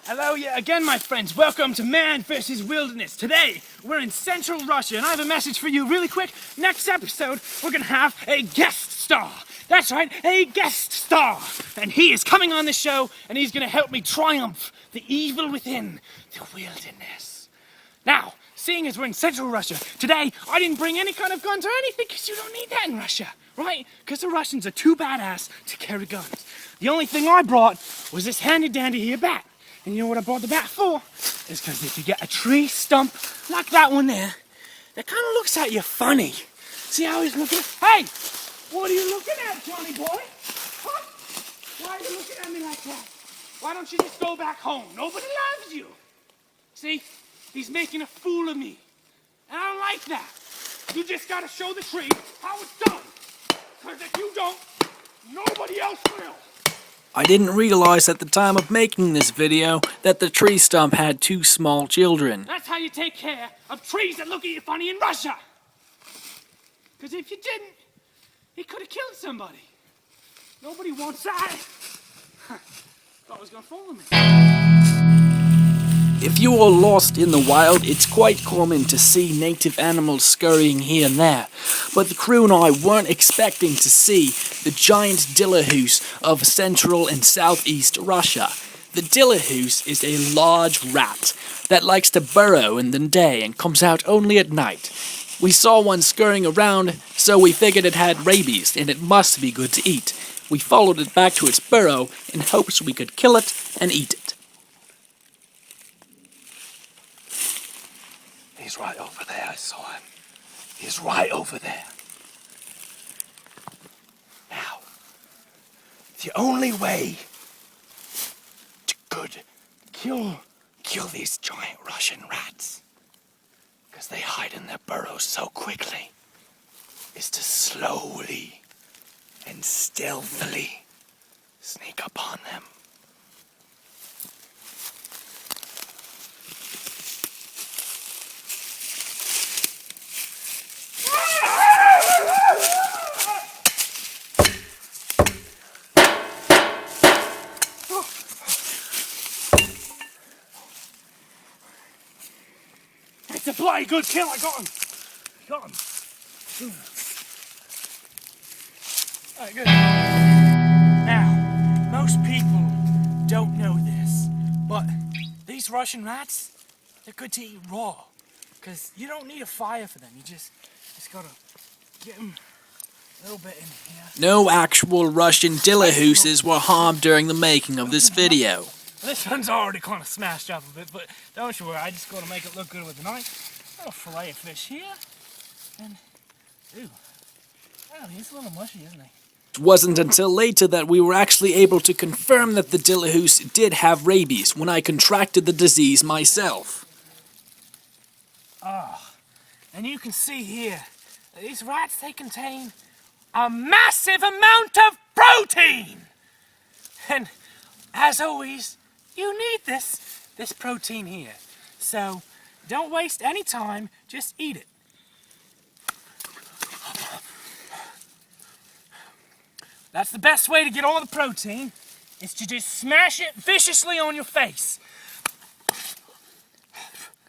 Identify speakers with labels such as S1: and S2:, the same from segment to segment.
S1: Hello yet again, my friends. Welcome to Man vs. Wilderness. Today, we're in central Russia, and I have a message for you really quick. Next episode, we're gonna have a guest star. That's right, a guest star. And he is coming on the show, and he's gonna help me triumph the evil within the wilderness. Now, seeing as we're in central Russia, today, I didn't bring any kind of guns or anything, because you don't need that in Russia, right? Because the Russians are too badass to carry guns. The only thing I brought was this handy-dandy here bat. And you know what I brought the bat for? Is because if you get a tree stump like that one there, that kind of looks at you funny. See how he's looking? Hey! What are you looking at, Johnny boy? Huh? Why are you looking at me like that? Why don't you just go back home? Nobody loves you. See? He's making a fool of me. And I don't like that. You just gotta show the tree how it's done. Because if you don't, nobody else will.
S2: I didn't realize at the time of making this video that the tree stump had two small children.
S1: That's how you take care of trees that look at you funny in Russia. Because if you didn't, he could have killed somebody. Nobody wants that. Thought I was gonna follow me.
S2: If you are lost in the wild, it's quite common to see native animals scurrying here and there, but the crew and I weren't expecting to see the giant Dilahouse of central and southeast Russia. The Dilahouse is a large rat that likes to burrow in the day and comes out only at night. We saw one scurrying around, so we figured it had rabies and it must be good to eat. We followed it back to its burrow in hopes we could kill it and eat it.
S3: He's right over there, I saw him. He's right over there. Now, the only way to kill these giant Russian rats, because they hide in their burrows so quickly, is to slowly and stealthily sneak up on them.
S1: It's a bloody good kill. I got him. Got him. Alright, good. Now, most people don't know this, but these Russian rats, they're good to eat raw. Because you don't need a fire for them. You just gotta get them a little bit in here.
S2: No actual Russian Dilahouses were harmed during the making of this video.
S1: This one's already kind of smashed up a bit, but don't you worry, I just gotta make it look good with a knife. A little fillet of fish here, and ooh, oh, he's a little mushy, isn't he?
S2: It wasn't until later that we were actually able to confirm that the Dilahouse did have rabies when I contracted the disease myself.
S1: Ah, and you can see here, these rats, they contain a massive amount of protein! And as always, you need this protein here. So, don't waste any time, just eat it. That's the best way to get all the protein, is to just smash it viciously on your face.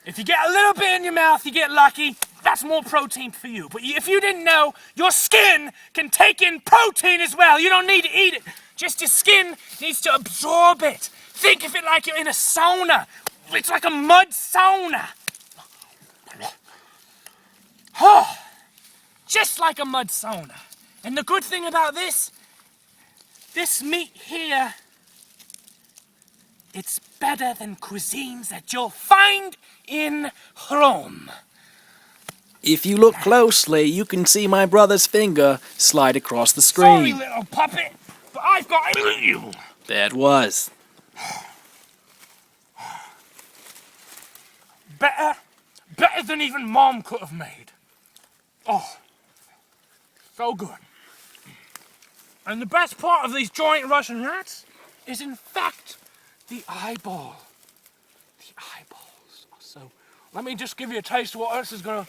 S1: If you get a little bit in your mouth, you get lucky, that's more protein for you. But if you didn't know, your skin can take in protein as well. You don't need to eat it. Just your skin needs to absorb it. Think of it like you're in a sauna. It's like a mud sauna. Oh, just like a mud sauna. And the good thing about this meat here, it's better than cuisines that you'll find in Rome.
S2: If you look closely, you can see my brother's finger slide across the screen.
S1: Sorry, little puppet, but I've got to eat you.
S2: There it was.
S1: Better than even Mom could have made. Oh, so good. And the best part of these giant Russian rats is, in fact, the eyeball. The eyeballs. So, let me just give you a taste of what this is gonna.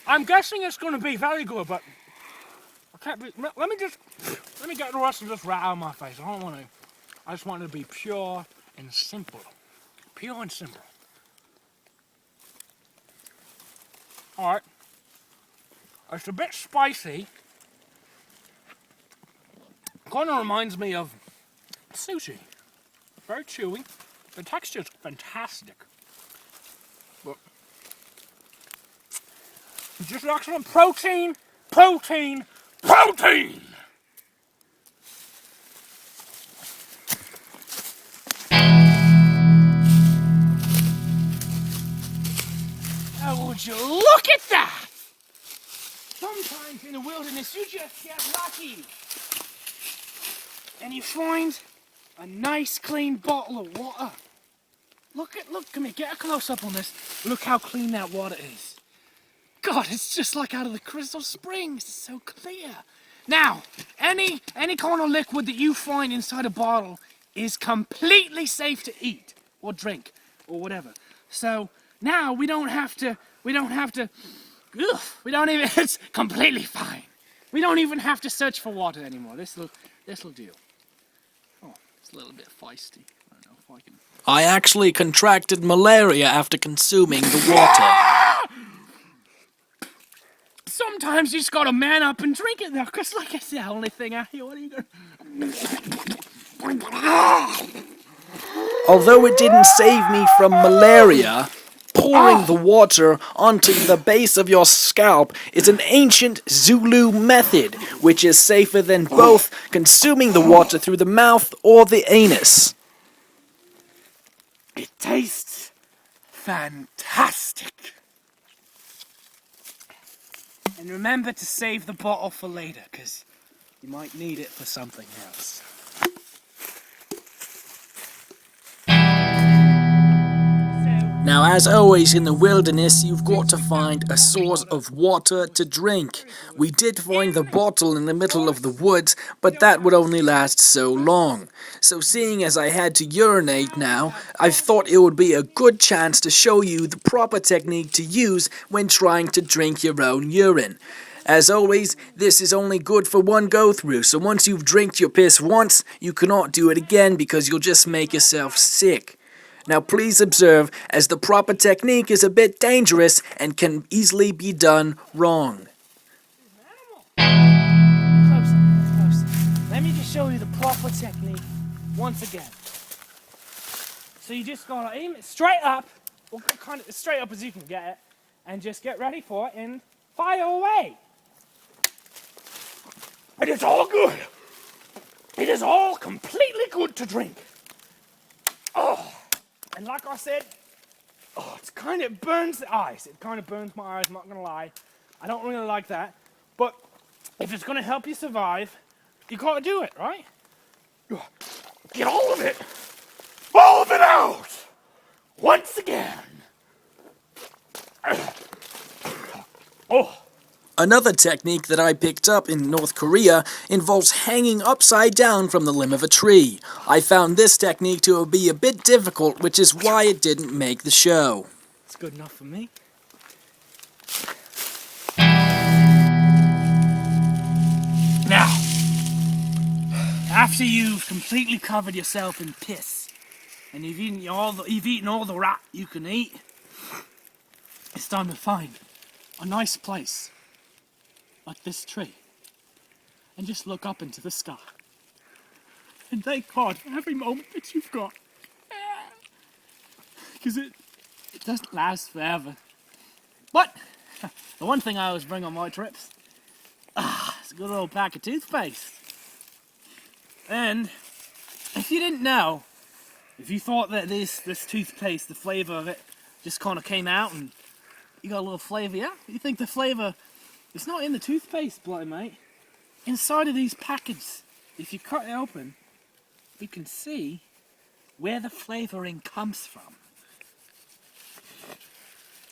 S1: I'm guessing it's gonna be very good, but I can't be. Let me get the rest of this rat out of my face. I don't want to. I just want it to be pure and simple. Pure and simple. Alright. It's a bit spicy. Kind of reminds me of sushi. Very chewy. The texture's fantastic. But just excellent protein, protein, protein! Oh, would you look at that? Sometimes in the wilderness you just get lucky. And you find a nice clean bottle of water. Look, come here, get a close up on this. Look how clean that water is. God, it's just like out of the crystal springs. It's so clear. Now, any kind of liquid that you find inside a bottle is completely safe to eat or drink or whatever. So now we don't even, it's completely fine. We don't even have to search for water anymore. This'll do. Oh, it's a little bit feisty. I don't know if I can.
S2: I actually contracted malaria after consuming the water.
S1: Sometimes you just gotta man up and drink it though, because like it's the only thing out here. What are you gonna...
S2: Although it didn't save me from malaria, pouring the water onto the base of your scalp is an ancient Zulu method, which is safer than both consuming the water through the mouth or the anus.
S1: It tastes fantastic. And remember to save the bottle for later, because you might need it for something else.
S2: Now, as always in the wilderness, you've got to find a source of water to drink. We did find the bottle in the middle of the woods, but that would only last so long. So seeing as I had to urinate now, I thought it would be a good chance to show you the proper technique to use when trying to drink your own urine. As always, this is only good for one go-through, so once you've drank your piss once, you cannot do it again because you'll just make yourself sick. Now please observe, as the proper technique is a bit dangerous and can easily be done wrong.
S1: Closer. Let me just show you the proper technique once again. So you just gotta aim it straight up, or kind of as straight up as you can get it, and just get ready for it and fire away. It is all good. It is all completely good to drink. Oh. And like I said, it burns the eyes. It kind of burns my eyes, I'm not going to lie. I don't really like that. But if it's going to help you survive, you got to do it, right? Get all of it out, once again. Oh.
S2: Another technique that I picked up in North Korea involves hanging upside down from the limb of a tree. I found this technique to be a bit difficult, which is why it didn't make the show.
S1: It's good enough for me. Now, after you've completely covered yourself in piss, and you've eaten all the rat you can eat, it's time to find a nice place. Like this tree, and just look up into the sky and thank God for every moment that you've got, because it doesn't last forever. But the one thing I always bring on my trips is a good old pack of toothpaste. And if you didn't know, if you thought that this toothpaste, the flavor of it just kind of came out and you got a little flavor, yeah, you think the flavor, it's not in the toothpaste, bloody mate. Inside of these packets, if you cut it open, you can see where the flavoring comes from.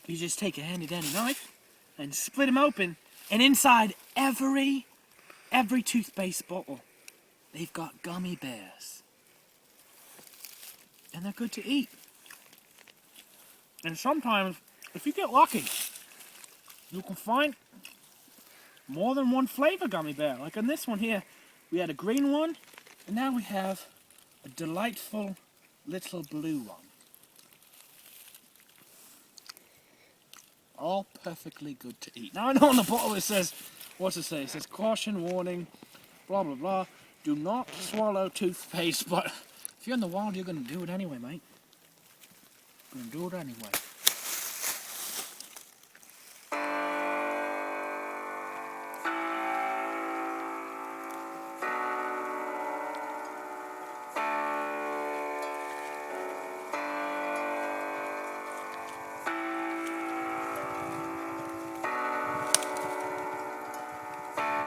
S1: You just take a handy dandy knife and split them open, and inside every toothpaste bottle, they've got gummy bears. And they're good to eat. And sometimes, if you get lucky, you can find more than one flavor gummy bear. Like on this one here, we had a green one, and now we have a delightful little blue one.
S2: all perfectly good to eat. Now I know on the bottle it says, what's it say? It says caution, warning, blah blah blah. Do not swallow toothpaste, but if you're in the wild, you're gonna do it anyway, mate. You're gonna do it anyway.